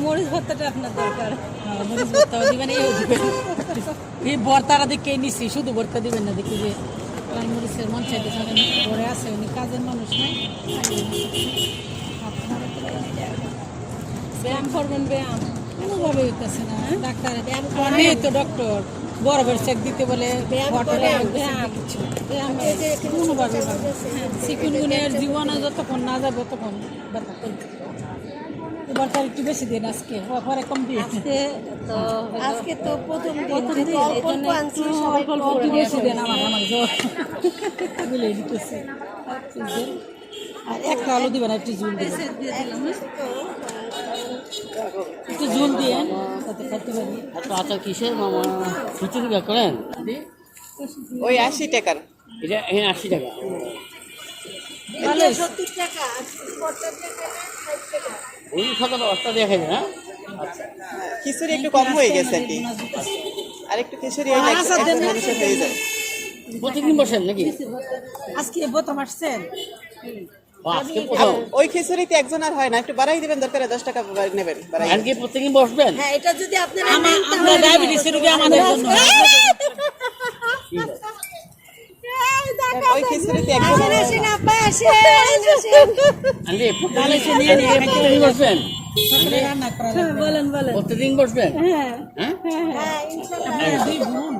মরিচ ভর্তাটা আপনার দরকার। মরিচ ভর্তা দিবেন, এই ভর্তাটা দেখে নিচ্ছি, শুধু ভর্তা দিবেন না, দেখি যে লাল মরিচের মন চাইতে ঘরে আছে, উনি কাজের মানুষ নাই। ব্যায়াম করবেন, ব্যায়াম কোনোভাবে হইতেছে না। ডাক্তার নেই তো, ডক্টর বরাবর চেক দিতে বলে, কোনোভাবে চিকুনগুনিয়ার জীবনে যতক্ষণ না যাবে ততক্ষণ ব্যথা করবে। এবার তার একটু বেশি দিন, আজকে পরে কম দিয়ে, আজকে তো প্রথম দিন বেশি দেন আমার জ্বর বলে দিতেছে। আর একটা আলু দিবেন, একটু ঝুল দিবেন, একটু ঝুল দিয়ে তাতে খাইতে পারি। আচ্ছা, কিসের মামা খিচুড়ি করেন? ওই 80 টাকার, এটা এখানে 80 টাকা। 70 টাকা, ওই সকালে অস্তা দিয়ে খাইবে না? খিচুড়ি একটু কম হয়ে গেছে আর কি, আর একটু খিচুড়ি হয়ে মানুষের হয়ে যায়। প্রতিদিন বসেন নাকি? আজকে প্রথম আসছেন? আজকে প্রথম। ওই খিচুড়িতে একজন আর হয় না, একটু বাড়াই দিবেন, দরকার 10 টাকা নেবেন। আর কি প্রতিদিন বসবেন? হ্যাঁ, এটা যদি আপনারা আমরা ডায়াবেটিসের রোগী, আমাদের জন্য ওই খিচুড়িতে একজন আন্টি প্রতিদিন বসবেন? রান্না করা বলেন বলেন। প্রতিদিন বসবেন? হ্যাঁ হ্যাঁ, হ্যাঁ, ইনশাআল্লাহ। দুই বোন।